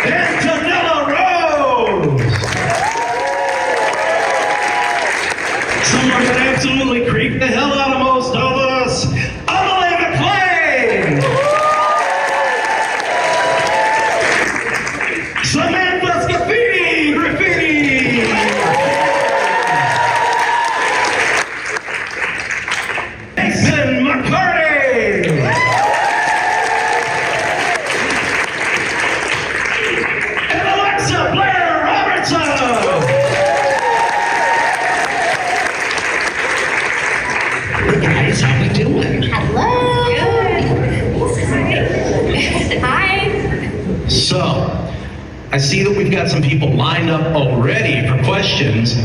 Someone that absolutely creeped the hell out of most of us, Amelia McLain! Samantha Scaffidi, graffiti! McCartea! Blair! Hey guys, how we doing? Hello. Good. Hi. So, I see that we've got some people lined up already for questions.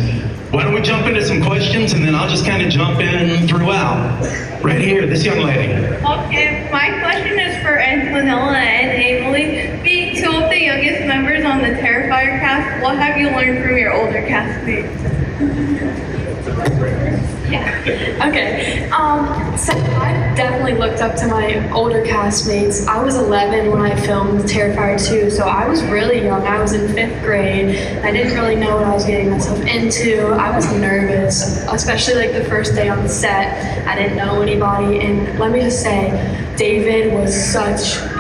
Why don't we jump into some questions and then I'll just kind of jump in throughout. Right here, this young lady. Okay, my question is for Antonella and Emily. Being two of the youngest members on the Terrifier cast, what have you learned from your older castmates? Yeah. Okay. So I definitely looked up to my older castmates. I was 11 when I filmed Terrifier 2, so I was really young. I was in 5th grade. I didn't really know what I was getting myself into. I was nervous, especially like the first day on the set. I didn't know anybody, and let me just say, David was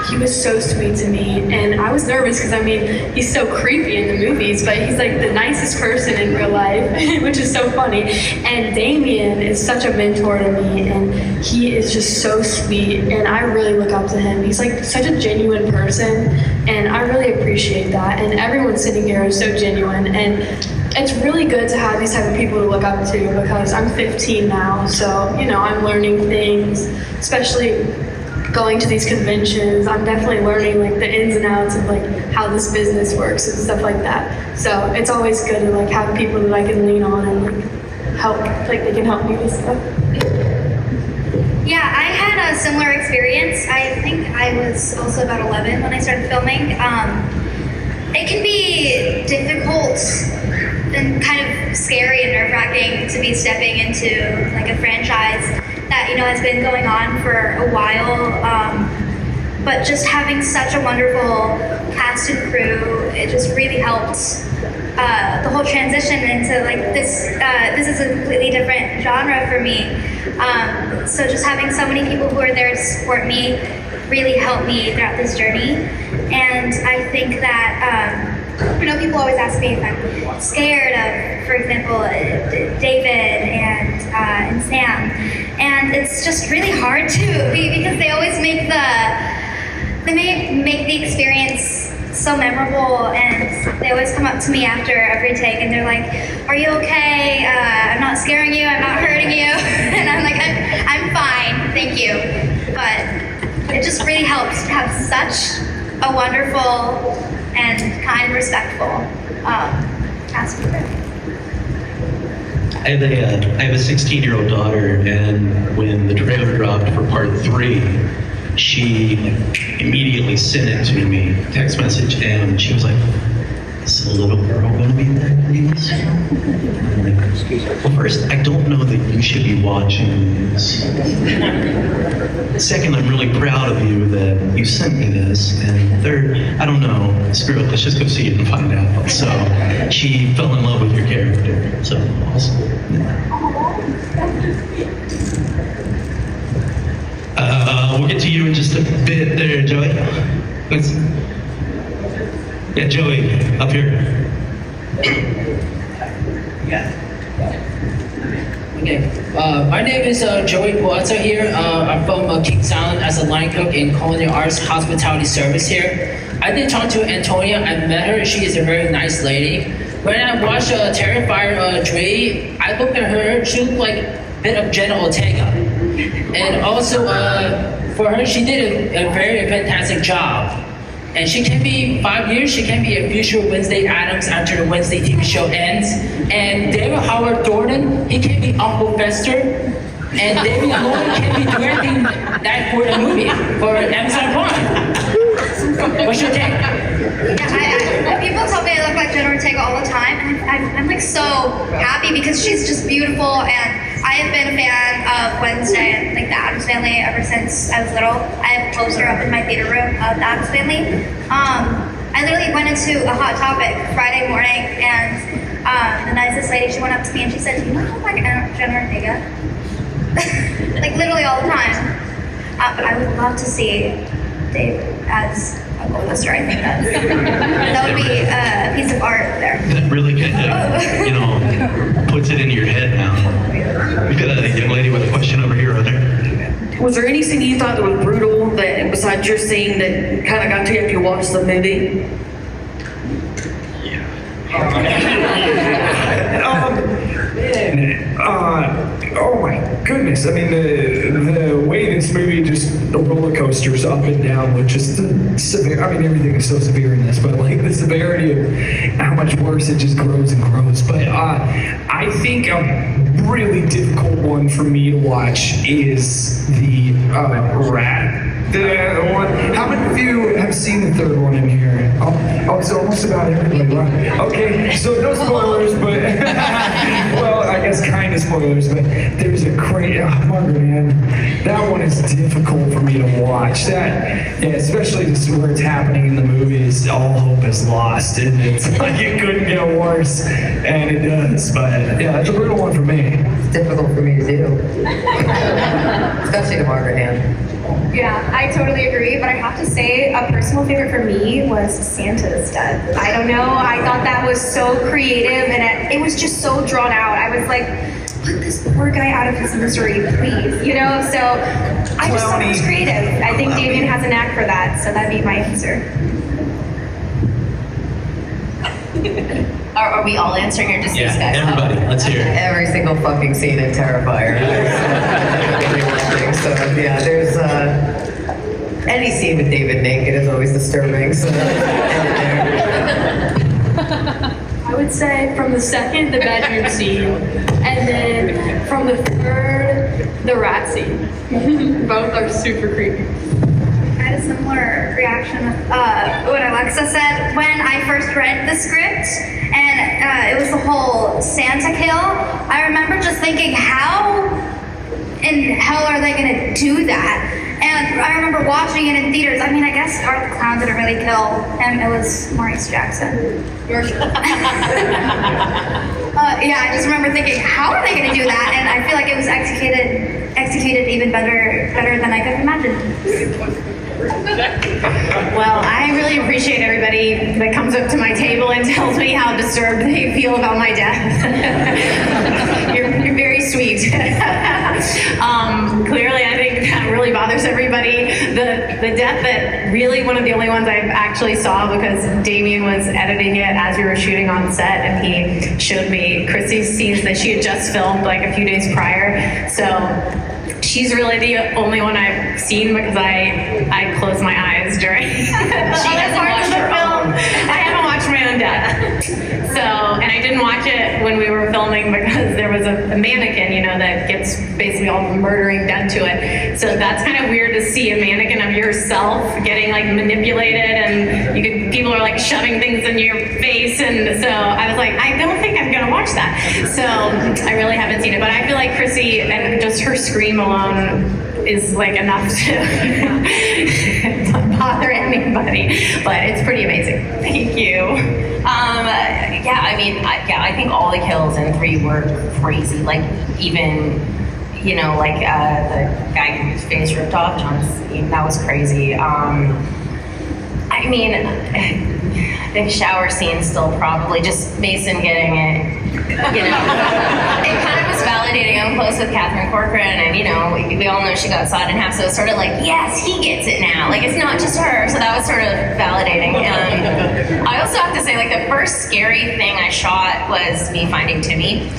he was so sweet to me, and I was nervous because I mean, he's so creepy in the movies, but he's like the nicest person in real life, which is so funny. And Damien is such a mentor to me, and he is just so sweet, and I really look up to him. He's like such a genuine person, and I really appreciate that. And everyone sitting here is so genuine, and it's really good to have these type of people to look up to because I'm 15 now, so you know, I'm learning things, especially going to these conventions. I'm definitely learning like the ins and outs of like how this business works and stuff like that. So it's always good to like have people that I can lean on and like help, like they can help me with stuff. Yeah, I had a similar experience. I think I was also about 11 when I started filming. It can be difficult and kind of scary and nerve-wracking to be stepping into like a franchise that, you know, has been going on for a while, but just having such a wonderful cast and crew, it just really helped the whole transition into like this is a completely different genre for me. So just having so many people who are there to support me really helped me throughout this journey. And I think that, you know, people always ask me if I'm scared of, for example, David and Sam. And it's just really hard to be because they always make the experience so memorable, and they always come up to me after every take and they're like, "Are you okay? I'm not scaring you, I'm not hurting you." And I'm like, I'm fine, thank you. But it just really helps to have such a wonderful and kind, respectful cast member. I have a 16-year-old daughter, and when the trailer dropped for part 3, she immediately sent it to me, text message, and she was like, "Is the little girl gonna be there in this?" I'm like, well, first, I don't know that you should be watching this. Second, I'm really proud of you that you sent me this. And third, I don't know, screw it, let's just go see it and find out. So she fell in love with your character. So awesome. We'll get to you in just a bit there, Joey. Yeah, Joey, up here. Yeah. Okay. My name is Joey Boazza here. I'm from Kings Island as a line cook in Culinary Arts Hospitality Service here. I did talk to Antonia. I met her. She is a very nice lady. When I watched Terrifier 3, I looked at her. She looked like a bit of Jenna Ortega. And also, for her, she did a very fantastic job. And she can be 5 years, she can be a future Wednesday Addams after the Wednesday TV show ends. And David Howard Thornton, he can be Uncle Fester. And David Lloyd can be directing that for the movie, for Amazon Prime. What's your take? Yeah, people tell me I look like Jenna Ortega all the time, and I'm like so happy because she's just beautiful, and I have been a fan of Wednesday and like the Addams Family ever since I was little. I have had a poster up in my theater room of the Addams Family. I literally went into a Hot Topic Friday morning, and the nicest lady, she went up to me and she said, "Do you know how like Jenner Ortega?" Like literally all the time. But I would love to see Dave as a poster. I think that would be a piece of art there. That really kind of, puts it into your head now. We've got a young lady with a question over here, Heather. Was there any scene you thought that was brutal that, besides your scene, that kind of got to you after you watched the movie? Oh my goodness! I mean, the way this movie just the roller coasters up and down with just the severe. I mean, everything is so severe in this, but like the severity of how much worse it just grows and grows. But I think a really difficult one for me to watch is the rat. The one. How many of you have seen the third one in here? Oh, it's almost about everybody. Right? Okay, so no spoilers, but well, I guess kind of spoilers. But there's a crazy Margaret, man. That one is difficult for me to watch. That, yeah, especially just where it's happening in the movie, is all hope is lost, and it's like it couldn't get worse, and it does. But yeah, it's a brutal one for me. It's difficult for me too, especially the Margaret hand. Yeah, I totally agree, but I have to say a personal favorite for me was Santa's death. I don't know, I thought that was so creative and it was just so drawn out. I was like, put this poor guy out of his misery, please, you know? So I just thought it was creative. I think Damien has a knack for that, so that'd be my answer. Are we all answering or just these guys? Everybody, let's hear it. Every single fucking scene in Terrifier. So yeah, there's any scene with David naked is always disturbing. So I would say from the second, the bedroom scene, and then from the third, the rat scene. Both are super creepy. I had a similar reaction with what Alexa said when I first read the script, and it was the whole Santa kill. I remember just thinking, how in hell are they gonna do that? And I remember watching it in theaters. I mean, I guess Art the Clown didn't really kill him. It was Maurice Jackson. Yeah, I just remember thinking, how are they gonna do that? And I feel like it was executed even better than I could imagine. Well, I really appreciate everybody that comes up to my table and tells me how disturbed they feel about my death. You're very sweet. Clearly, I think that really bothers everybody. The death that really one of the only ones I actually saw, because Damien was editing it as we were shooting on set, and he showed me Krsy scenes that she had just filmed like a few days prior. So she's really the only one I've seen, because I close my eyes during other parts of the film. I haven't watched my own death. So, and I didn't watch it when we were filming because there was a mannequin, you know, that gets basically all the murdering done to it. So that's kind of weird to see a mannequin of yourself getting like manipulated, and people are like shoving things in your face, and so I was like, I don't think I'm gonna watch that. So I really haven't seen it, but I feel like Krsy and just her scream alone is like enough to bother anybody, but it's pretty amazing. Thank you. I think all the kills in 3 were crazy. Like even, the guy whose face ripped off, John's scene, that was crazy. The shower scene still probably just Mason getting it. It kind of was validating. I'm close with Catherine Corcoran, and we all know she got sawed in half, so it's sort of like, yes, he gets it now. Like, it's not just her, so that was sort of validating. I also have to say, like, the first scary thing I shot was me finding Timmy,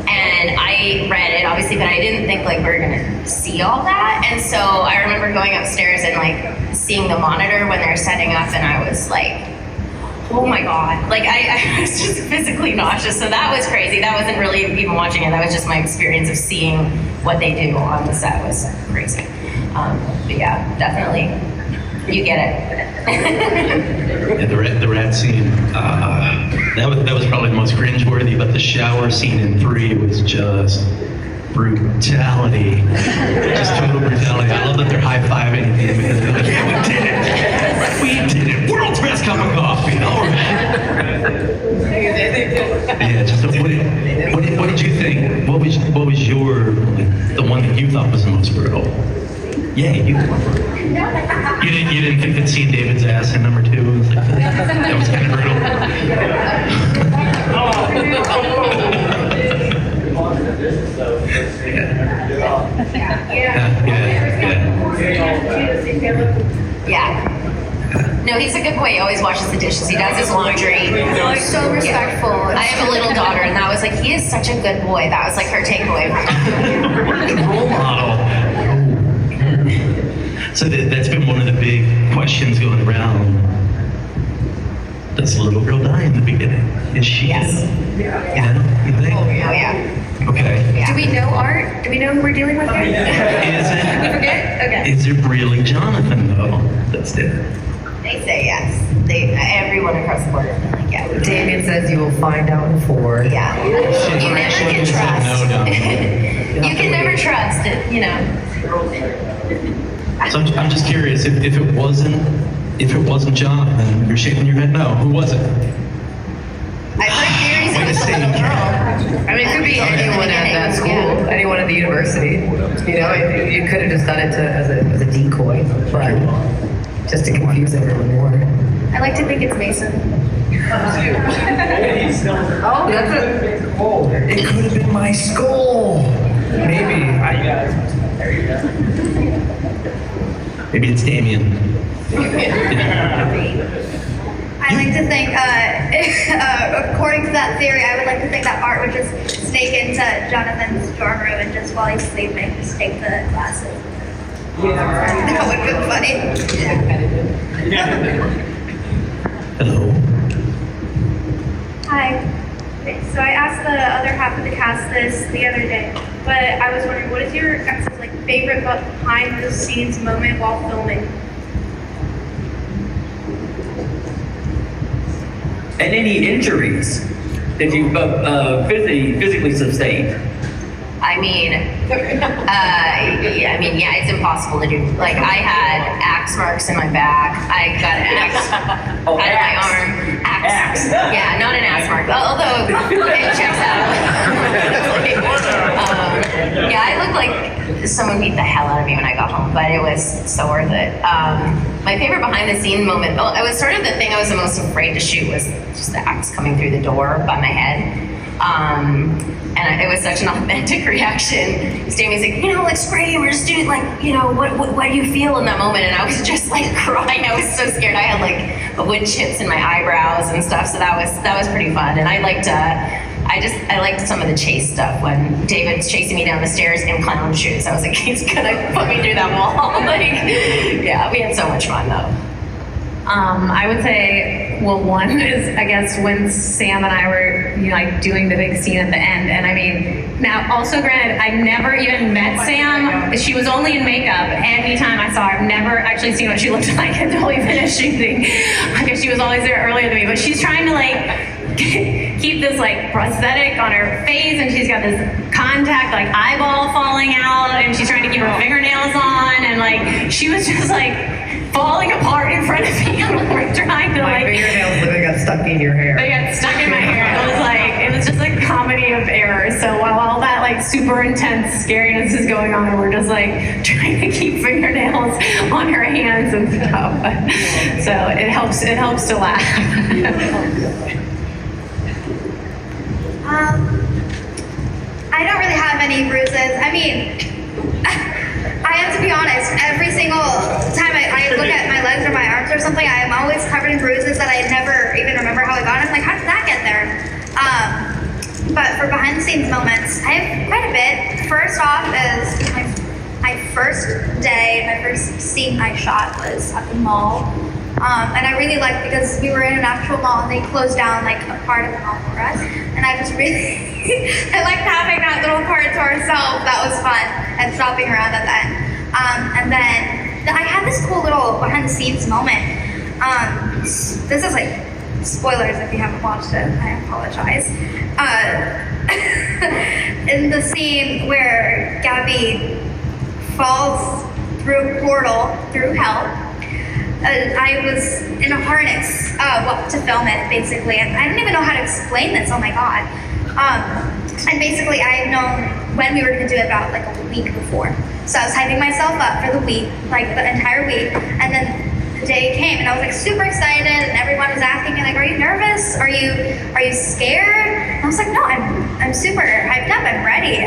and I read it, obviously, but I didn't think, like, we were gonna see all that, and so I remember going upstairs and, like, seeing the monitor when they were setting up, and I was like, oh my God, like I was just physically nauseous. So that was crazy. That wasn't really even watching it. That was just my experience of seeing what they do on the set was crazy. But yeah, definitely, you get it. Yeah, the rat scene, that was probably the most cringeworthy, but the shower scene in 3 was just brutality. Just total brutality. I love that they're high-fiving at the end because they're like, yeah, we did it. World's best cup of coffee. All right. Yeah, just what did you think? What was your, the one that you thought was the most brutal? Yeah, you didn't think that seeing David's ass in number 2 was like, that was kind of brutal. Yeah. No, he's a good boy. He always washes the dishes. He does his laundry. So respectful. I have a little daughter, and that was like, he is such a good boy. That was like her takeaway. Role model. So that's been one of the big questions going around. Does the little girl die in the beginning? Is she? Yes. Yeah. You think? Oh, yeah. Okay. Yeah. Do we know Art? Do we know who we're dealing with here? Is it? We forget? Okay. Is it really Jonathan though? That's dead. They say yes. Everyone across the board is like, yeah. Damien says you will find out in 4. Yeah. You never can trust. No, You can never trust it, you know. So I'm just curious if it wasn't Jonathan, you're shaking your head no. Who was it? I've heard theories Wait it a was a second. little girl. I mean, it could be anyone at that school, anyone at the university. You know, you could have just done it as a decoy, but just to confuse everyone more. I like to think it's Mason. Oh, that's It could have been my skull. Maybe. Maybe it's Damien. I like to think, according to that theory, I would like to think that Art would just sneak into Jonathan's dorm room and just while he's sleeping, just take the glasses. That would have been funny. Hello. Hi. Okay, so I asked the other half of the cast this the other day, but I was wondering, what is your guys' favorite behind the scenes moment while filming? And any injuries that you've physically sustained? Yeah, it's impossible to do. Like, I had axe marks in my back. I got an axe out of my arm. Axe. Yeah, not an axe mark. Although it checks out. Yeah, I looked like someone beat the hell out of me when I got home, but it was so worth it. My favorite behind the scene moment, it was sort of the thing I was the most afraid to shoot was just the axe coming through the door by my head. And it was such an authentic reaction. Jamie's like, let's scream or just do it, what do you feel in that moment? And I was just like crying. I was so scared. I had wood chips in my eyebrows and stuff. So that was pretty fun. And I liked some of the chase stuff when David's chasing me down the stairs in clown shoes. I was like, he's gonna put me through that wall. Yeah, we had so much fun though. I would say, one is, I guess, when Sam and I were, doing the big scene at the end. And I mean, now, also granted, I've never even met Sam. She was only in makeup. Anytime I saw her, I've never actually seen what she looked like until we finished shooting. I guess she was always there earlier than me. But she's trying to, keep this, prosthetic on her face, and she's got this contact, eyeball falling out, and she's trying to keep her fingernails on, and, she was just, falling apart in front of me. We're trying to my fingernails literally got stuck in your hair. They got stuck in my hair. It was just a comedy of errors. So while all that super intense scariness is going on, we're just trying to keep fingernails on her hands and stuff. So it helps to laugh. I don't really have any bruises. I mean, I have to be honest, every single time I look at my legs or my arms or something, I am always covered in bruises that I never even remember how I got. I'm like, how did that get there? But for behind the scenes moments, I have quite a bit. First off is my first day, my first scene I shot was at the mall. And I really liked because we were in an actual mall and they closed down a part of the mall for us. And I just really, I liked having that little part to ourselves. That was fun. And shopping around at that. And then I had this cool little behind the scenes moment. This is spoilers if you haven't watched it. I apologize. in the scene where Gabby falls through a portal through hell. I was in a harness to film it, basically, and I don't even know how to explain this. Oh my god! And basically, I had known when we were going to do it about like a week before, so I was hyping myself up for the week, like the entire week, and then the day came, and I was like super excited, and everyone was asking me like, "Are you nervous? Are you scared?" And I was like, "No, I'm super hyped up. I'm ready."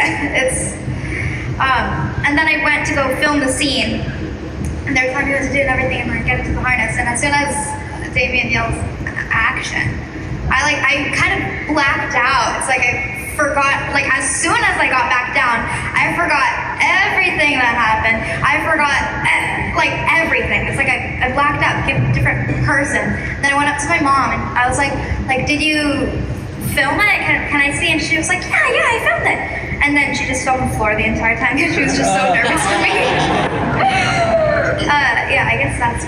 And then I went to go film the scene. And they were telling me what to do and everything, and we're getting to the harness. And as soon as Damien yells action, I kind of blacked out. It's like I forgot, like as soon as I got back down, I forgot everything that happened. I forgot like everything. It's like I blacked out, became a different person. Then I went up to my mom and I was like, did you film it? Can I see? And she was like, yeah, I filmed it. And then she just fell on the floor the entire time because she was just so nervous for me. Yeah, I guess that's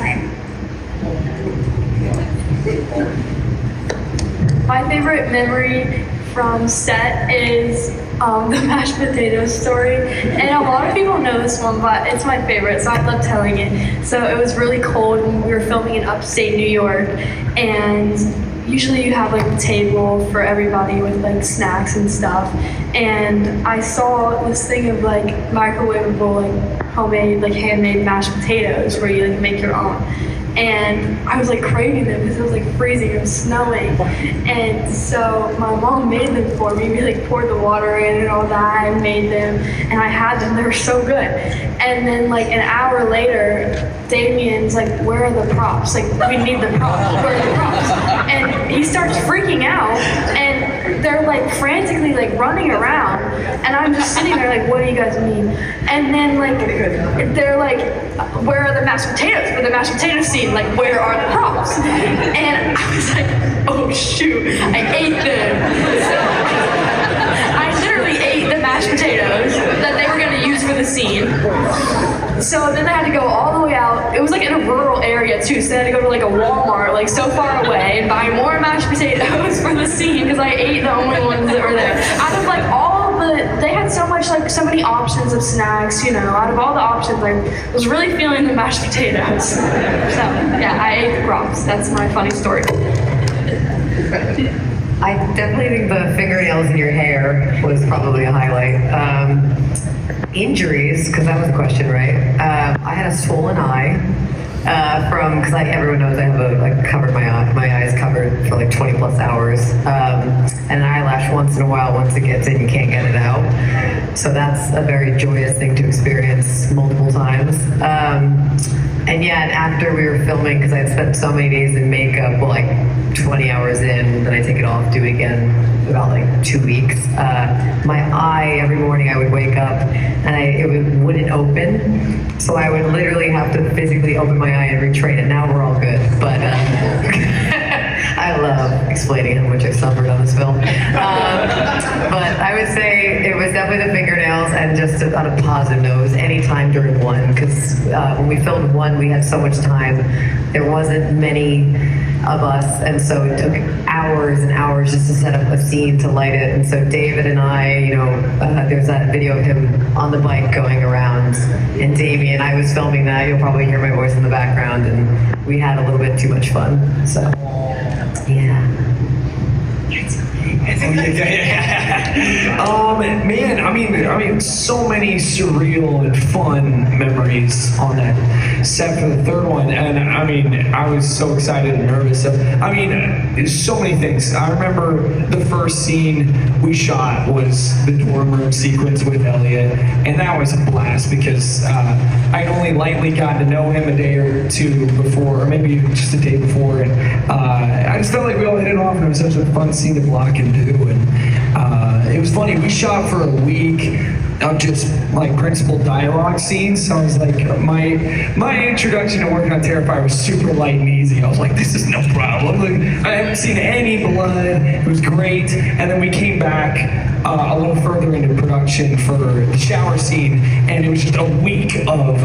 my favorite memory from set is the mashed potatoes story. And a lot of people know this one, but it's my favorite, so I love telling it. So it was really cold and we were filming in upstate New York, and usually you have like a table for everybody with like snacks and stuff. And I saw this thing of like microwavable, like homemade, like handmade mashed potatoes where you like make your own. And I was like craving them because it was like freezing, it was snowing. And so my mom made them for me. We like poured the water in and all that and made them, and I had them, they were so good. And then like an hour later, Damien's like, where are the props? Like, we need the props, where are the props? And he starts freaking out, and they're like frantically like running around, and I'm just sitting there like, what do you guys mean? And then like, they're like, where are the mashed potatoes for the mashed potato scene? Like, where are the props? And I was like, oh shoot, I ate them. So I literally ate the mashed potatoes that they were gonna use for the scene. So then they had to go all the way out. It was like in a rural area too, so they had to go to like a Walmart, like so far away, and buy more mashed potatoes for the scene because I ate the only ones that were there. Out of like all they had so much, like so many options of snacks, you know, out of all the options, I was really feeling the mashed potatoes. So yeah, I ate the props. That's my funny story. I definitely think the fingernails in your hair was probably a highlight. Injuries, because that was the question, right? I had a swollen eye from, because everyone knows I have covered my eyes covered for like 20 plus hours, and an eyelash once in a while, once it gets in, you can't get it out. So that's a very joyous thing to experience multiple times. And yeah, and after we were filming, because I had spent so many days in makeup, well, like 20 hours in, then I take it off, do it again, about like 2 weeks. My eye, every morning I would wake up and it wouldn't open. So I would literally have to physically open my eye and retrain it. Now we're all good, but I love explaining how much I suffered on this film. But I would say it was definitely the fingernails, and just on a positive note, it was any time during one, because when we filmed one, we had so much time. There wasn't many of us, and so it took hours and hours just to set up a scene to light it. And so David and I, you know, there's that video of him on the bike going around, and Damien, I was filming that. You'll probably hear my voice in the background, and we had a little bit too much fun. So, yeah. Man, I mean, so many surreal and fun memories on that set for the third one, and I mean, I was so excited and nervous. I mean, there's so many things. I remember the first scene we shot was the dorm room sequence with Elliot, and that was a blast because I'd only lightly gotten to know him a day or two before, or maybe just a day before, and I just felt like we all hit it off, and it was such a fun scene to block and do. And it was funny, we shot for a week of just like principal dialogue scenes, so I was like, my introduction to working on Terrifier was super light and easy. I was like, this is no problem. Like, I haven't seen any blood. It was great. And then we came back a little further into production for the shower scene, and it was just a week of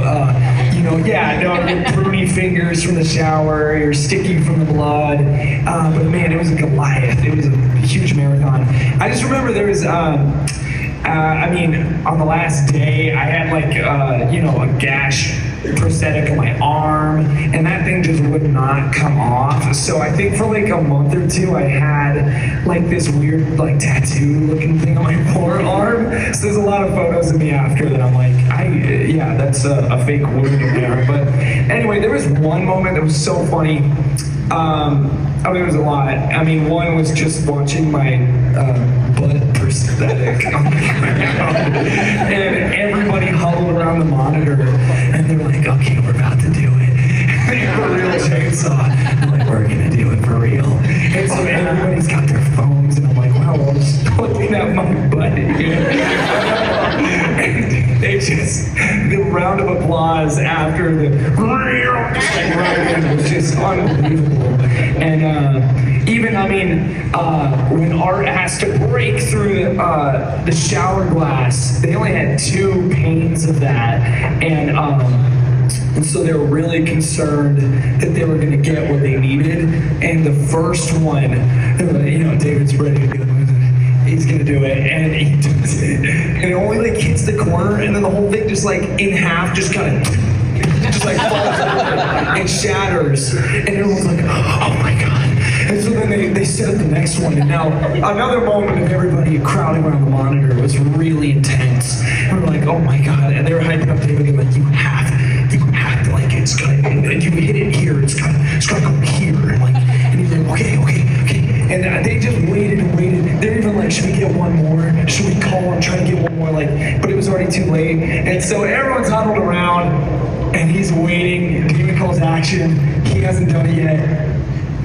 pruny fingers from the shower, you're sticky from the blood, but man, it was a Goliath. It was a huge marathon. I just remember there was, I mean, on the last day, I had like, you know, a gash prosthetic on my arm, and that thing just would not come off. So I think for like a month or two, I had like this weird like tattoo looking thing on my forearm. So there's a lot of photos of me after that I'm like, yeah, that's a fake wound in there. But anyway, there was one moment that was so funny. I mean, there was a lot. I mean, one was just watching my butt prosthetic on the ground, and everybody huddled around the monitor, and they're like, "Okay, we're about to do it." They have a real chainsaw. I'm like, "We're gonna do it for real." And so everybody's got their phones, and I'm like, "Wow, I'm just looking at my butt here." And they just, the round of applause after the just like right in was just unbelievable. And even, I mean, when Art has to break through the shower glass, they only had 2 panes of that, and so they were really concerned that they were going to get what they needed. And the first one, you know, David's ready to go. He's gonna do it, and he does it, and it only like hits the corner, and then the whole thing just like in half, just kind of just like falls over and shatters, and everyone's like, "Oh my god!" And so then they set up the next one, and now another moment of everybody crowding around the monitor was really intense. And we're like, "Oh my god!" And they were hyping up David, and like, "You have to, like, it's gonna, and you hit it here, it's gotta go here," and like, and he's like, okay. And they just waited and waited. They're even like, "Should we get one more? Should we call and try to get one more?" Like, but it was already too late. And so everyone's huddled around, and he's waiting. David calls action. He hasn't done it yet.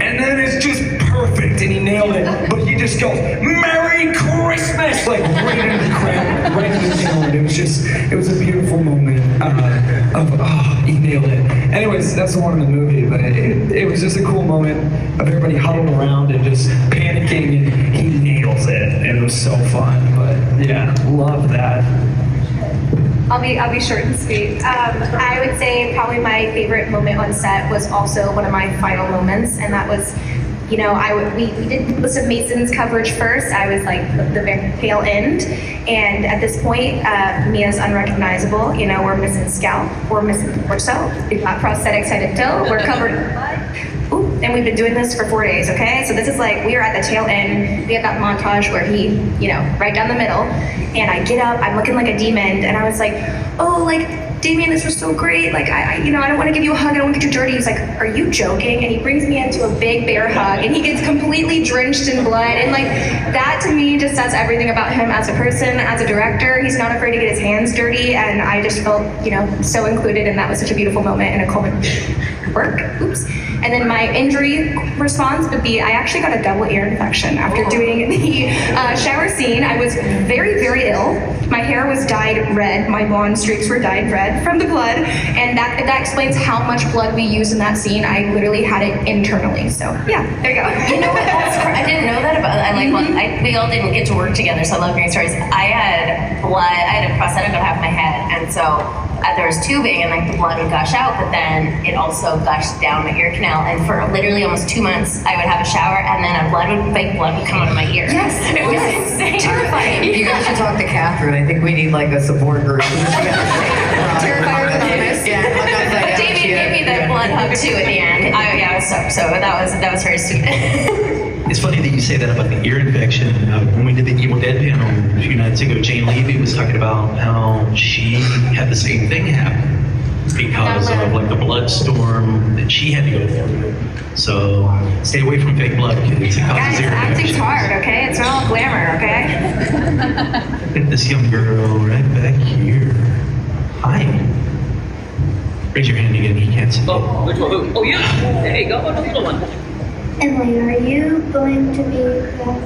And then it's just perfect, and he nailed it. But he just goes, "Merry Christmas!" Like right into the crowd, right into the crowd. It was a beautiful moment he nailed it. Anyways, that's the one in the movie, but it was just a cool moment of everybody huddled around and just panicking, and he nails it, and it was so fun. But yeah, love that. I'll be short and sweet. I would say probably my favorite moment on set was also one of my final moments, and that was, you know, we did most of Mason's coverage first. I was like the very tail end, and at this point, Mia's unrecognizable. You know, we're missing scalp, we're missing torso, we've got prosthetics head to toe, we're covered in blood. Ooh, and we've been doing this for 4 days, okay? So this is like, we are at the tail end. We have that montage where he, you know, right down the middle. And I get up, I'm looking like a demon, and I was like, "Oh, like, Damien, this was so great. Like, I don't want to give you a hug, I don't want to get you dirty." He's like, "Are you joking?" And he brings me into a big bear hug, and he gets completely drenched in blood. And like, that to me just says everything about him as a person, as a director. He's not afraid to get his hands dirty, and I just felt, you know, so included, and that was such a beautiful moment and a culmination work. Oops. And then my injury response would be, I actually got a double ear infection after doing the shower scene. I was very, very ill. My hair was dyed red. My blonde streaks were dyed red from the blood. And that explains how much blood we used in that scene. I literally had it internally. So yeah, there you go. You know what? I didn't know that about it. We all didn't get to work together, so I love hearing stories. I had blood, I had a prosthetic on half my head, and so there was tubing, and like the blood would gush out, but then it also gushed down my ear canal, and for literally almost 2 months, I would have a shower, and then fake blood would come out of my ear. Yes, it was insane. Terrifying. You guys should talk to Catherine. I think we need like a support group. Terrifier Anonymous. But Damien gave me the blood hug too at the end. I was so that was very sweet. It's funny that you say that about the ear infection. When we did the Evil Dead panel a few nights ago, Jane Levy was talking about how she had the same thing happen because of like the blood storm that she had to go through. So stay away from fake blood, kids. It causes ear Acting's infections. hard, okay? It's not all glamour, okay? Look at this young girl right back here. Hi. Raise your hand again. He can't see. Oh, which one? Oh, yeah. Hey, go on the little one. Emily, are you going to be the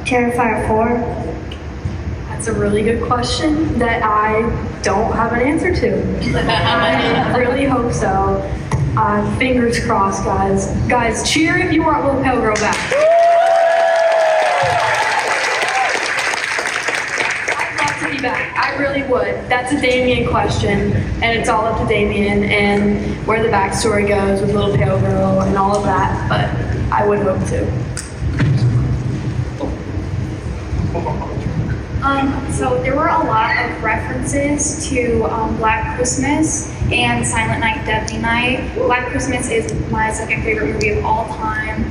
Terrifier 4? That's a really good question that I don't have an answer to. I really hope so. Fingers crossed, guys. Guys, cheer if you want Little Pale Girl back. I'd love to be back. I really would. That's a Damien question, and it's all up to Damien and where the backstory goes with Little Pale Girl and all of that, but I would hope to. So there were a lot of references to Black Christmas and Silent Night, Deadly Night. Black Christmas is my second favorite movie of all time.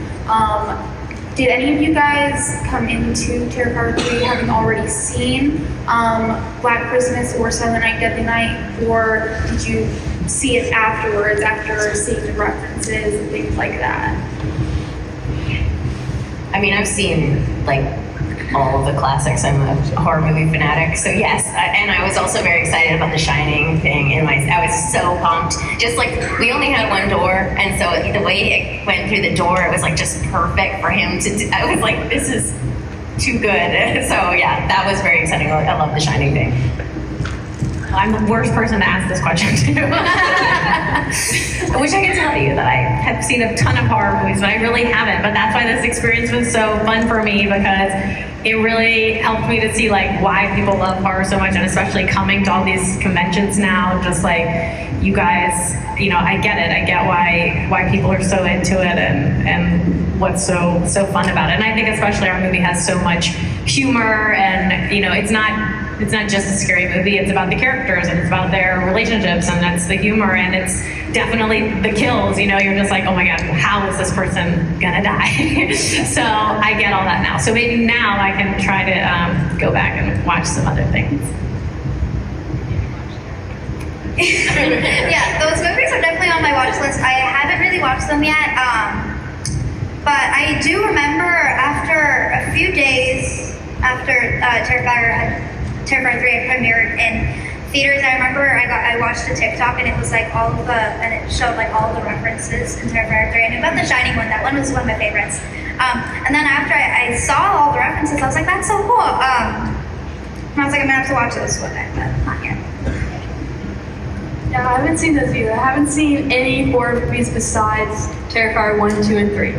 Did any of you guys come into Terrifier 3 having already seen Black Christmas or Silent Night, Deadly Night, or did you see it afterwards, after seeing the references and things like that? I mean, I've seen like all of the classics. I'm a horror movie fanatic, so yes. And I was also very excited about the Shining thing. I was so pumped. Just like we only had one door, and so the way it went through the door, it was like just perfect for him to do. I was like, this is too good. So yeah, that was very exciting. I love the Shining thing. I'm the worst person to ask this question to. I wish I could tell you that I have seen a ton of horror movies, but I really haven't. But that's why this experience was so fun for me, because it really helped me to see like why people love horror so much, and especially coming to all these conventions now, just like you guys, you know, I get it. I get why people are so into it and what's so fun about it. And I think especially our movie has so much humor, and you know, it's not just a scary movie, it's about the characters and it's about their relationships, and that's the humor, and it's definitely the kills, you know, you're just like, oh my god, how is this person gonna die? So I get all that now. So maybe now I can try to go back and watch some other things. Yeah, those movies are definitely on my watch list. I haven't really watched them yet, but I do remember after a few days after Terrifier 3 had premiered in theaters, I remember I watched a TikTok, and it was like and it showed like all the references in Terrifier 3, and about the Shining one, that one was one of my favorites. And then after I saw all the references, I was like, that's so cool. And I was like, I'm gonna have to watch this one, but not yet. Yeah, I haven't seen those either. I haven't seen any horror movies besides Terrifier 1, 2, and 3.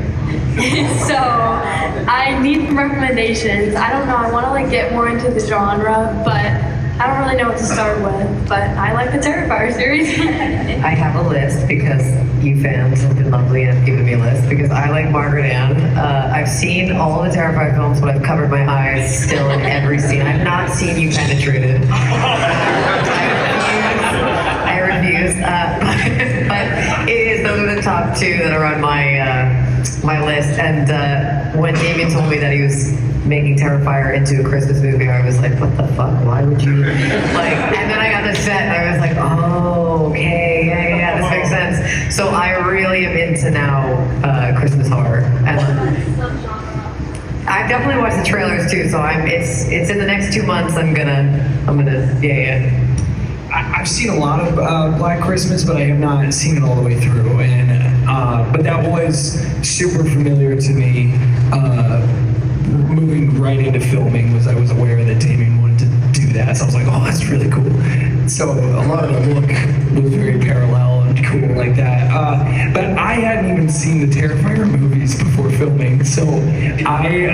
So I need some recommendations. I don't know, I want to like get more into the genre, but I don't really know what to start with. But I like the Terrifier series. I have a list because you fans have been lovely and have given me a list, because I like Margaret Ann. I've seen all the Terrifier films, but I've covered my eyes still in every scene. I've not seen you penetrated. I refuse. But those are the top two that are on my list. And when Damien told me that he was making Terrifier into a Christmas movie, I was like, what the fuck? Why would you? And then I got the set, and I was like, oh, okay, yeah, this makes sense. So I really am into now Christmas horror. And I've definitely watched the trailers too, so it's in the next 2 months. I'm gonna, yeah. I've seen a lot of Black Christmas, but I have not seen it all the way through. And but that was super familiar to me. Moving right into filming, I was aware that Damien wanted to do that, so I was like, oh, that's really cool. So a lot of the look was very parallel and cool like that. But I hadn't even seen the Terrifier movies before filming, so I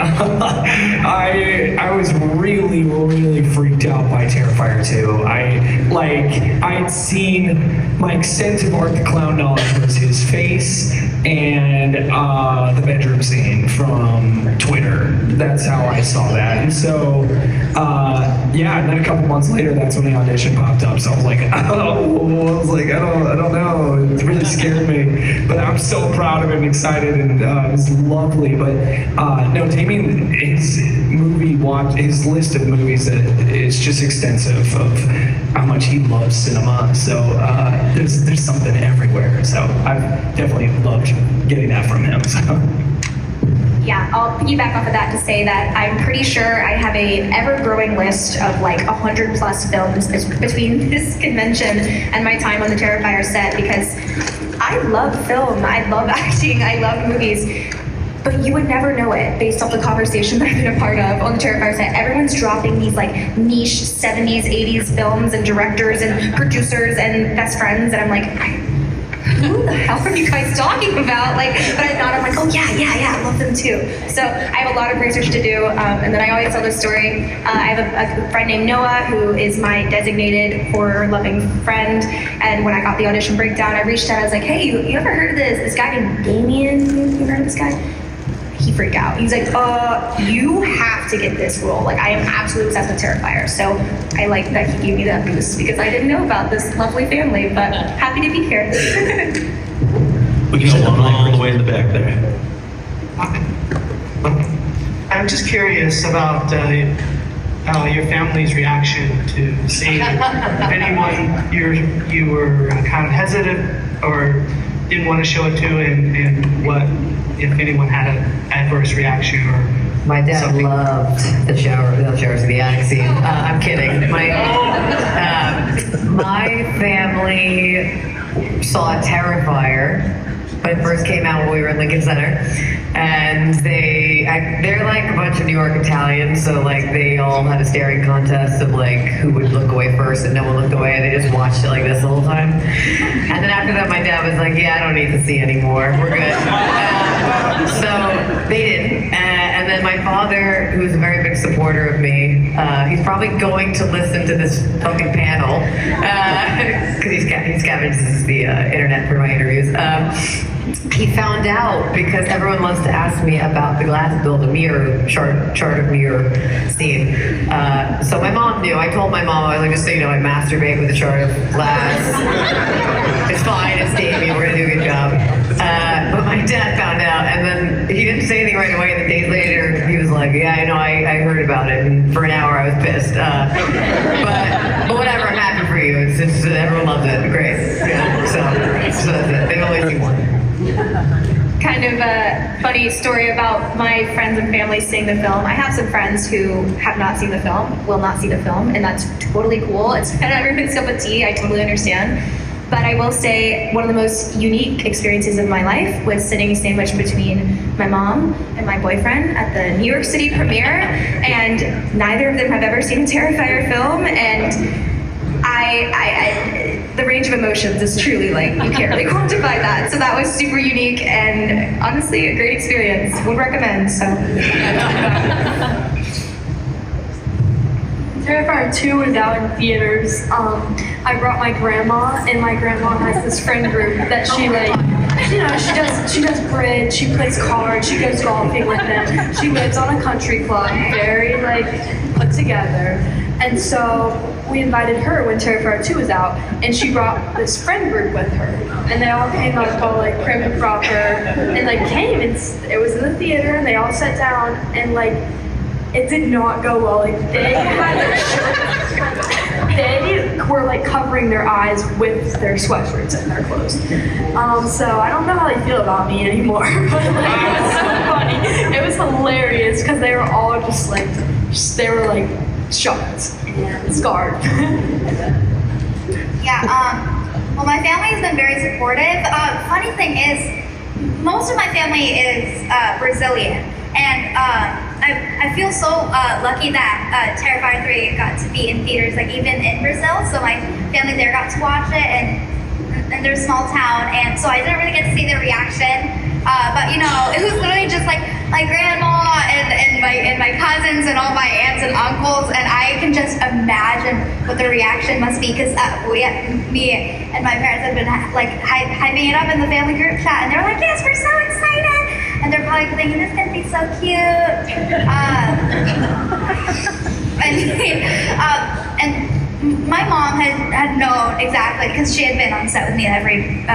was really, really freaked out by Terrifier 2. I'd seen my extensive Art the Clown knowledge was his face and the bedroom scene from Twitter. That's how I saw that. And so, and then a couple months later, that's when the audition popped up. So I was like, I don't know. It really scared me. But I'm so proud of it and excited, and it was lovely. But no, Damien, his list of movies is just extensive of how much he loves cinema. So there's something everywhere. So I've definitely loved getting that from him. So. Yeah, I'll piggyback off of that to say that I'm pretty sure I have a ever-growing list of like 100 plus films between this convention and my time on the Terrifier set, because I love film, I love acting, I love movies. But you would never know it based off the conversation that I've been a part of on the Terrifier set. Everyone's dropping these like niche 70s, 80s films and directors and producers and best friends, and I'm like, who the hell are you guys talking about? But I thought, I'm like, oh yeah, I love them too. So I have a lot of research to do, and then I always tell this story. I have a friend named Noah who is my designated horror-loving friend, and when I got the audition breakdown, I reached out, I was like, hey, you ever heard of this guy named Damien? You heard of this guy? He freak out. He's like, you have to get this role. Like, I am absolutely obsessed with Terrifier. So I like that he gave me that boost because I didn't know about this lovely family, but happy to be here. We can sit all the way in the back there. I'm just curious about your family's reaction to seeing if anyone you were kind of hesitant or didn't want to show it to, and what if anyone had an adverse reaction or My dad something. loved the showers in the attic scene. I'm kidding. My family saw Terrifier when it first came out when we were in Lincoln Center, and they're like a bunch of New York Italians, so like they all had a staring contest of like who would look away first, and no one looked away, and they just watched it like this the whole time. And then after that, my dad was like, "Yeah, I don't need to see anymore. We're good." So they didn't. And then my father, who's a very big supporter of me, he's probably going to listen to this fucking panel because he scavenges the internet for my interviews. He found out because everyone loves to ask me about the glass build a mirror chart of mirror scene. So my mom knew. I told my mom, I was like, just so you know, I masturbate with a chart of glass. It's fine. It's Davey. We're gonna do a good job. But my dad found out, and then he didn't say anything right away. And then days later, he was like, "Yeah, I know. I heard about it." And for an hour, I was pissed. But whatever. I'm happy for you. It's just everyone loves it. Great. Yeah. So that's it. They've only seen one. Kind of a funny story about my friends and family seeing the film. I have some friends who have not seen the film, will not see the film, and that's totally cool. It's kind of everybody's cup of tea. I totally understand. But I will say one of the most unique experiences of my life was sitting sandwiched between my mom and my boyfriend at the New York City premiere, and neither of them have ever seen a Terrifier film, and the range of emotions is truly like, you can't really quantify that. So that was super unique and honestly a great experience. Would recommend, so. Terrifier 2 was out in theaters. I brought my grandma, and my grandma has this friend group that she she does bridge, she plays cards, she goes golfing with them. She lives on a country club, very put together. And so we invited her when Terrifier 2 was out, and she brought this friend group with her, and they all came up all prim and proper, and came, and it was in the theater, and they all sat down, and it did not go well. They had their shirts, they were covering their eyes with their sweatshirts and their clothes. So I don't know how they feel about me anymore, but it was so funny. It was hilarious because they were all just they were shocked and scarred. Yeah, well, my family has been very supportive. Funny thing is, most of my family is Brazilian, and I feel so lucky that Terrifier 3 got to be in theaters, even in Brazil. So my family there got to watch it, and they're a small town, and so I didn't really get to see their reaction. But it was literally just my grandma and my cousins and all my aunts and uncles, and I can just imagine what the reaction must be, because me and my parents have been hyping it up in the family group chat, and they're like, "Yes, we're so excited," and they're probably thinking this is gonna be so cute. And my mom had known exactly, because she had been on set with me every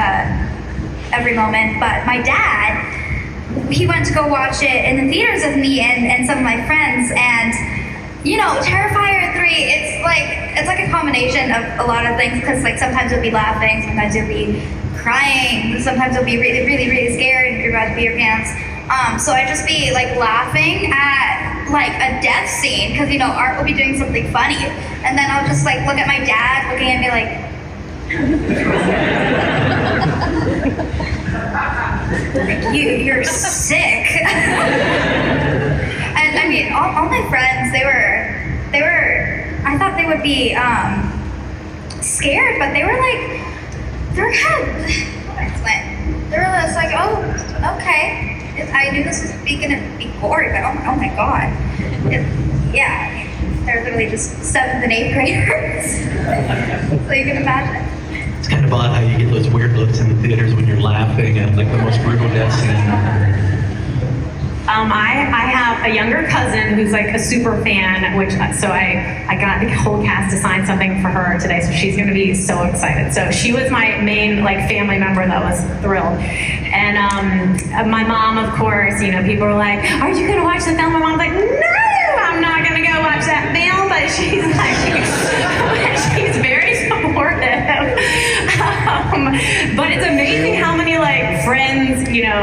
moment. But my dad, he went to go watch it in the theaters with me and some of my friends, and Terrifier 3, it's like a combination of a lot of things, because sometimes you'll be laughing, sometimes you'll be crying, sometimes you'll be really, really, really scared and you're about to pee your pants. So I'd just be laughing at a death scene, because Art will be doing something funny, and then I'll just look at my dad looking at me you're sick. And I mean, all my friends, they were, I thought they would be scared, but they were kind of, they were just oh, okay. I knew this was gonna be gory, but oh my god. Yeah, they're literally just 7th and 8th graders. So you can imagine. It's kind of odd how you get those weird looks in the theaters when you're laughing at the most brutal death scene. I have a younger cousin who's like a super fan, so I got the whole cast to sign something for her today, so she's gonna be so excited. So she was my main like family member that was thrilled. And my mom, of course, you know, people were like, "Are you gonna watch the film?" My mom's like, "No, I'm not gonna go watch that film," but she's like, she's very supportive. But it's amazing how many like friends, you know,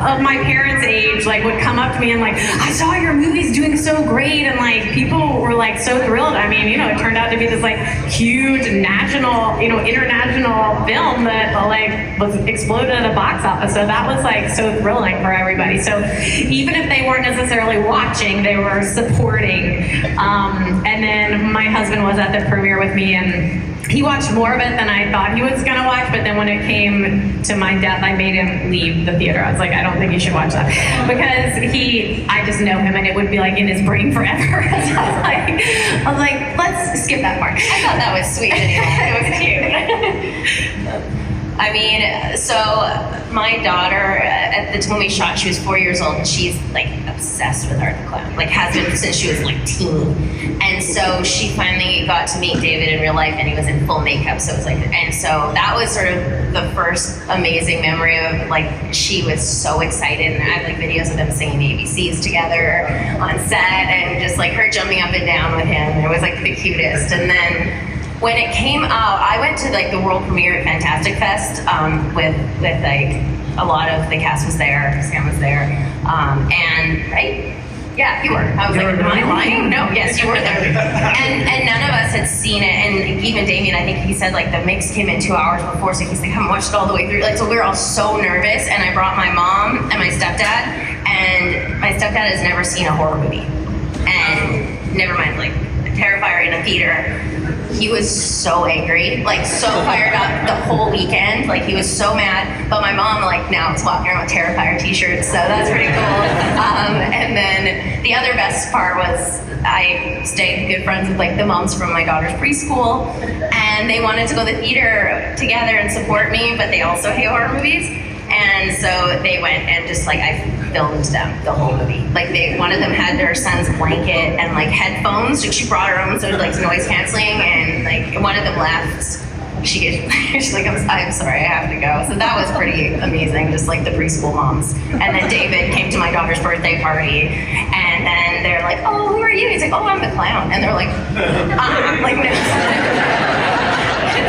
of my parents' age, like would come up to me and like, "I saw your movie's doing so great," and like people were like so thrilled. I mean, you know, it turned out to be this like huge national, you know, international film that like was exploded at a box office. So that was like so thrilling for everybody. So even if they weren't necessarily watching, they were supporting. And then my husband was at the premiere with me, and he watched more of it than I thought he was gonna watch, but then when it came to my death, I made him leave the theater. I was like, "I don't think you should watch that," because I just know him and it would be like in his brain forever. So I was like, let's skip that part. I thought that was sweet anyway. It was cute. I mean, so my daughter, when we shot, she was 4 years old, and she's like obsessed with Art the Clown, like has been since she was like teen. And so she finally got to meet David in real life, and he was in full makeup. So it was like, and so that was sort of the first amazing memory of like, she was so excited, and I have like videos of them singing ABCs together on set, and just like her jumping up and down with him. It was like the cutest. And then when it came out, I went to like the world premiere at Fantastic Fest with like a lot of the cast was there, Sam was there, and right? Yeah, you were. I was like, am I lying? No, yes, you were there. And none of us had seen it, and even Damien, I think he said like the mix came in 2 hours before, so he's like, I haven't watched it all the way through. Like, so we were all so nervous, and I brought my mom and my stepdad, and my stepdad has never seen a horror movie, and never mind like Terrifier in a theater. He was so angry, like so fired up the whole weekend. Like he was so mad. But my mom, like now, is walking around with Terrifier t-shirts, so that's pretty cool. And then the other best part was I stayed good friends with like the moms from my daughter's preschool, and they wanted to go to the theater together and support me, but they also hate horror movies. And so they went and just like I filmed them the whole movie. Like one of them had their son's blanket and like headphones. She brought her own, so like noise canceling, and like one of them left. She's like, I'm sorry, I have to go. So that was pretty amazing, just like the preschool moms. And then David came to my daughter's birthday party, and then they're like, "Oh, who are you?" He's like, "Oh, I'm the clown." And they're like, like no.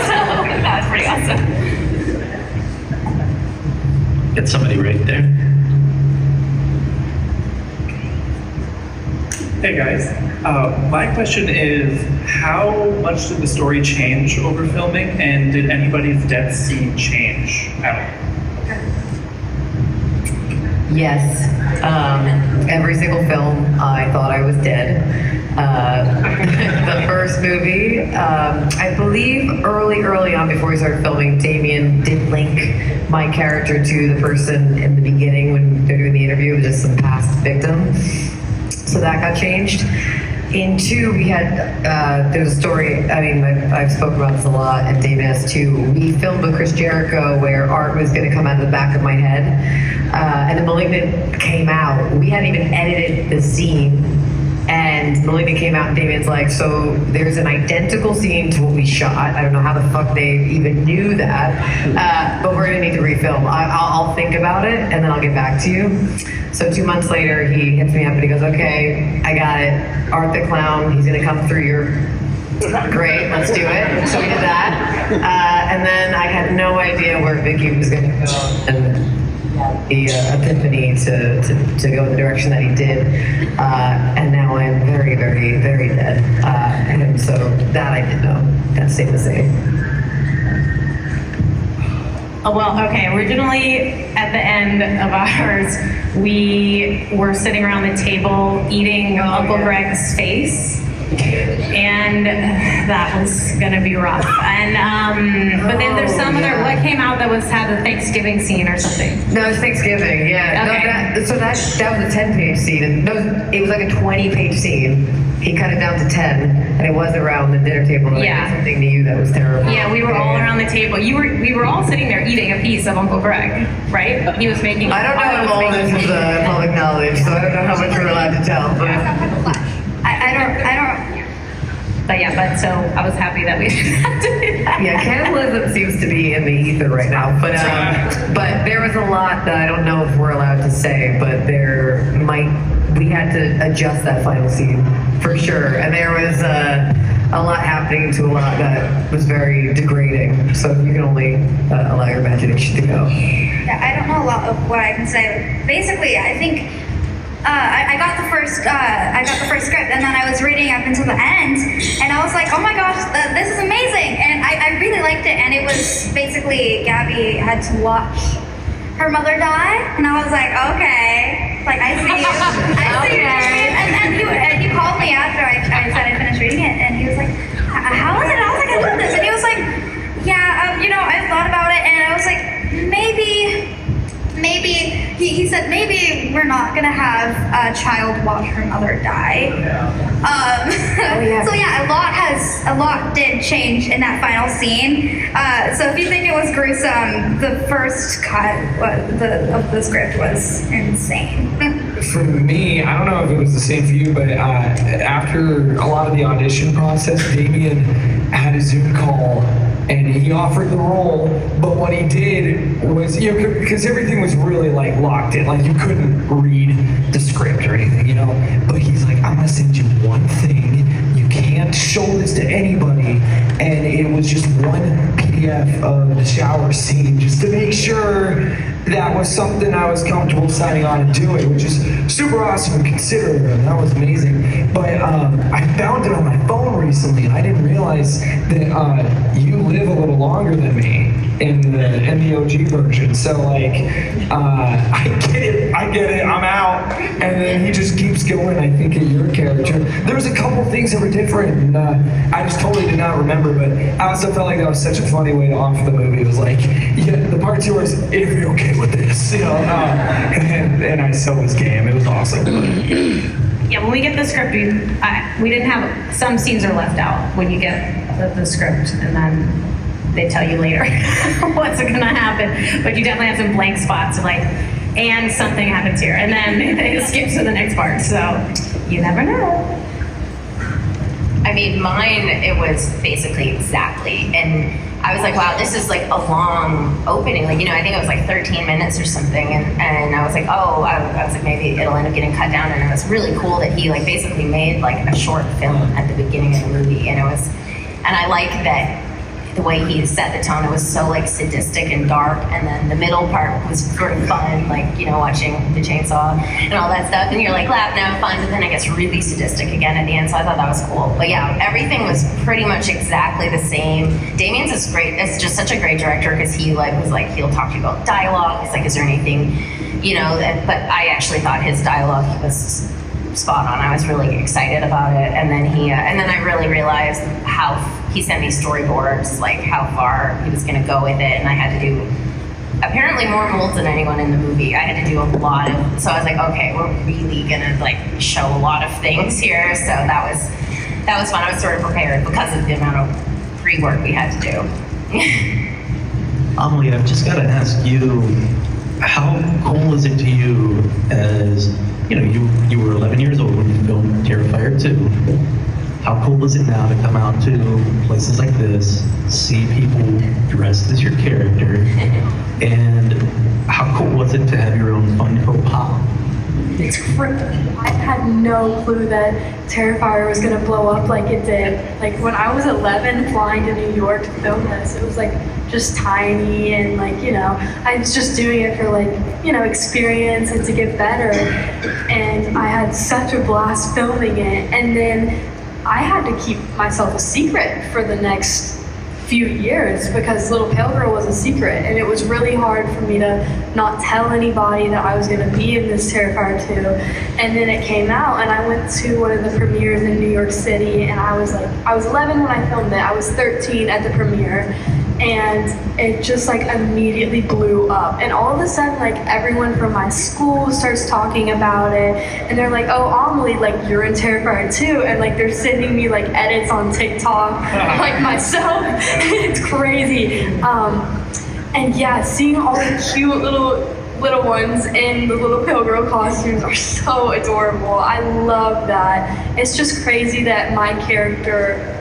So that was pretty awesome. Get somebody right there. Hey guys, my question is, how much did the story change over filming, and did anybody's death scene change at all? Yes. Every single film, I thought I was dead. The first movie, I believe early on before we started filming, Damien did link my character to the person in the beginning when they're doing the interview. It was just some past victim. So that got changed. In 2, we had, there's a story, I mean, I've spoken about this a lot, and David has too. We filmed with Chris Jericho where art was going to come out of the back of my head, and the Malignant came out. We hadn't even edited the scene, and Malignant came out, and Damien's like, so there's an identical scene to what we shot. I don't know how the fuck they even knew that, but we're going to need to refilm. I'll think about it, and then I'll get back to you. So 2 months later, he hits me up and he goes, "Okay, I got it. Art the Clown, he's gonna come through your..." Great, let's do it. So we did that. And then I had no idea where Vicky was gonna go. And the epiphany to go in the direction that he did. And now I'm very, very, very dead. And so that I did know. That stayed the same. Oh, well, okay, originally at the end of ours, we were sitting around the table eating Uncle Greg's face, and that was gonna be rough. And but then there's some other, what came out that had the Thanksgiving scene or something? No, it was Thanksgiving, yeah. Okay. No, that was a 10-page scene. No, it was like a 20-page scene. He cut it down to 10, and it was around the dinner table. And I did something to you that was terrible. Yeah, we were all around the table. We were all sitting there eating a piece of Uncle Greg, right? He was making. I don't know if all this is public knowledge. footage, so I don't know how much we're allowed to tell. But I don't. But so I was happy that we didn't have to do that. yeah, cannibalism seems to be in the ether right now. But there was a lot that I don't know if we're allowed to say, but we had to adjust that final scene for sure, and there was a lot happening to a lot that was very degrading. So you can only allow your imagination to go. Yeah, I don't know a lot of what I can say. Basically, I think I got the first script, and then I was reading up until the end, and I was like, oh my gosh, this is amazing, and I really liked it. And it was basically Gabby had to watch her mother die, and I was like, okay, like I see you, and he called me after I said I finished reading it, and he was like, how is it? I was like, I love this, and he was like, yeah, I thought about it, and I was like, maybe he said maybe we're not gonna have a child watch her mother die. So yeah, a lot did change in that final scene. So if you think it was gruesome, the first cut of the script was insane. For me, I don't know if it was the same for you, but after a lot of the audition process, Damien had a Zoom call and he offered the role, but what he did was, because everything was really like locked in, like you couldn't read the script or anything, but he's like, I'm gonna send you one thing, you can't show this to anybody, and it was just one PDF of the shower scene, just to make sure that was something I was comfortable signing on and doing, which is super awesome and considerate of him. That was amazing. But I found it on my phone recently, and I didn't realize that you live a little longer than me in the OG version. So like, I get it, I'm out. And then he just keeps going, I think, at your character. There was a couple things that were different, and I just totally did not remember, but I also felt like that was such a funny way to offer the movie. It was like, the part two was, if you're okay with this, and I so was game. It was awesome. Yeah, when we get the script, we didn't have, some scenes are left out when you get the script, and then they tell you later what's gonna happen. But you definitely have some blank spots of like, and something happens here, and then they skip to the next part. So you never know. I mean, mine, it was basically exactly, and I was like, wow, this is like a long opening. Like, I think it was like 13 minutes or something, and I was like, oh, I was like, maybe it'll end up getting cut down, and it was really cool that he like basically made like a short film at the beginning of the movie, and I like that the way he set the tone. It was so like sadistic and dark, and then the middle part was sort of fun, like watching the chainsaw and all that stuff, and you're like laughing, having fun, but then it gets really sadistic again at the end. So I thought that was cool. But yeah, everything was pretty much exactly the same. Damien's is great. It's just such a great director, because he was like he'll talk to you about dialogue. He's like, is there anything, but I actually thought his dialogue was spot on. I was really excited about it, and then and then I really realized how he sent me storyboards, like how far he was going to go with it, and I had to do apparently more molds than anyone in the movie. I had to do a lot of, so I was like, okay, we're really gonna like show a lot of things here. So that was fun. I was sort of prepared because of the amount of pre-work we had to do. Amelia, I've just got to ask you, how cool is it to you as, you were 11 years old when you filmed Terrifier 2. How cool is it now to come out to places like this, see people dressed as your character, and how cool was it to have your own Funko Pop? It's crazy. I had no clue that Terrifier was going to blow up like it did. Like when I was 11 flying to New York to film this, it was like just tiny, and like, I was just doing it for like, experience and to get better. And I had such a blast filming it. And then I had to keep myself a secret for the next few years, because Little Pale Girl was a secret, and it was really hard for me to not tell anybody that I was going to be in this Terrifier 2. And then it came out, and I went to one of the premieres in New York City, and I was 11 when I filmed it. I was 13 at the premiere, and it just like immediately blew up. And all of a sudden, like everyone from my school starts talking about it, and they're like, oh, Amelie, like you're in Terrifier 2, and like they're sending me like edits on TikTok, like myself. It's crazy. And yeah, seeing all the cute little little ones in the little pill girl costumes are so adorable. I love that. It's just crazy that my character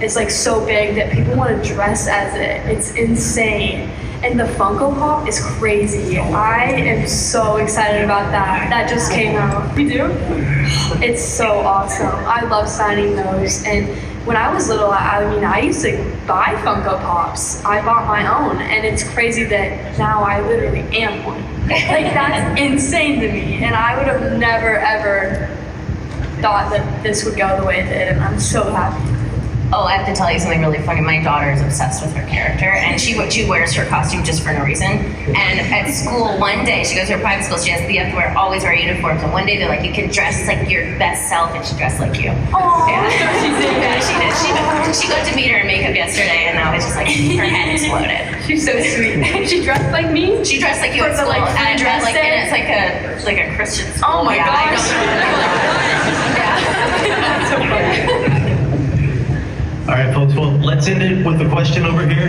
is like so big that people want to dress as it. It's insane. And the Funko Pop is crazy. I am so excited about that. That just came out. You do? It's so awesome. I love signing those. And when I was little, I used to buy Funko Pops. I bought my own. And it's crazy that now I literally am one. Like, that's insane to me. And I would have never, ever thought that this would go the way it did. And I'm so happy. Oh, I have to tell you something really funny. My daughter is obsessed with her character, and she wears her costume just for no reason. And at school, one day, she goes to her private school, you have to always wear uniforms, and one day they're like, you can dress like your best self, and she dressed like you. Oh, yeah. She did. She got to meet her in makeup yesterday, and that was just like, her head exploded. She's so sweet. She dressed like me? She dressed like you For at the, school. like, and dress like, and it's like a Christian school. Oh my gosh. That's so funny. All right, folks, well, let's end it with a question over here.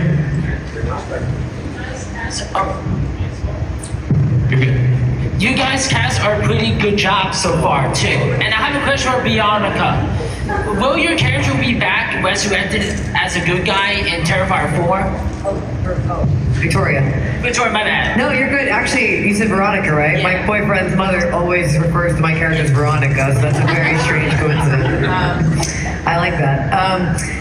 You're good. You guys cast a pretty good job so far, too. And I have a question for Bionica. Will your character be back resurrected as a good guy in Terrifier 4? Victoria. Victoria, my bad. No, you're good. Actually, you said Veronica, right? Yeah. My boyfriend's mother always refers to my character as Veronica, so that's a very strange coincidence. I like that.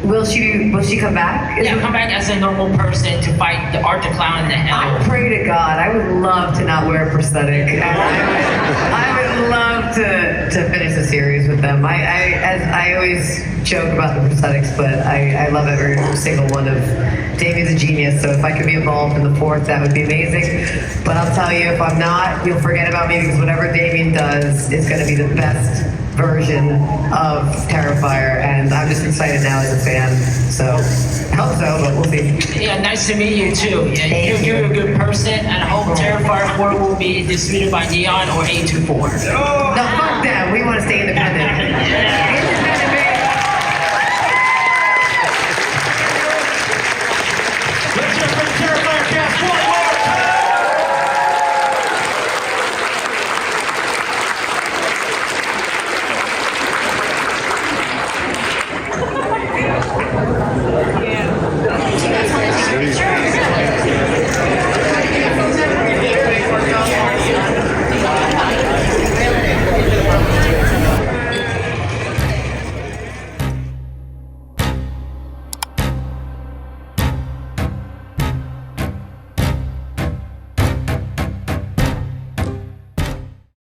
Will she come back? Yeah, come back as a normal person to fight the Art the Clown and the I Hell. pray to God. I would love to not wear a prosthetic. And I would love to finish the series with them. I always joke about the prosthetics, but I love every single one of Damien's a genius, so if I could be involved in the fourth, that would be amazing. But I'll tell you, if I'm not, you'll forget about me, because whatever Damien does is going to be the best version of Terrifier, and I'm just excited now as a fan. So I hope so, but we'll see. Yeah, nice to meet you too. Yeah, you're a good person, and I hope Terrifier 4 will be distributed by Neon or A24. No, fuck that. We want to stay independent.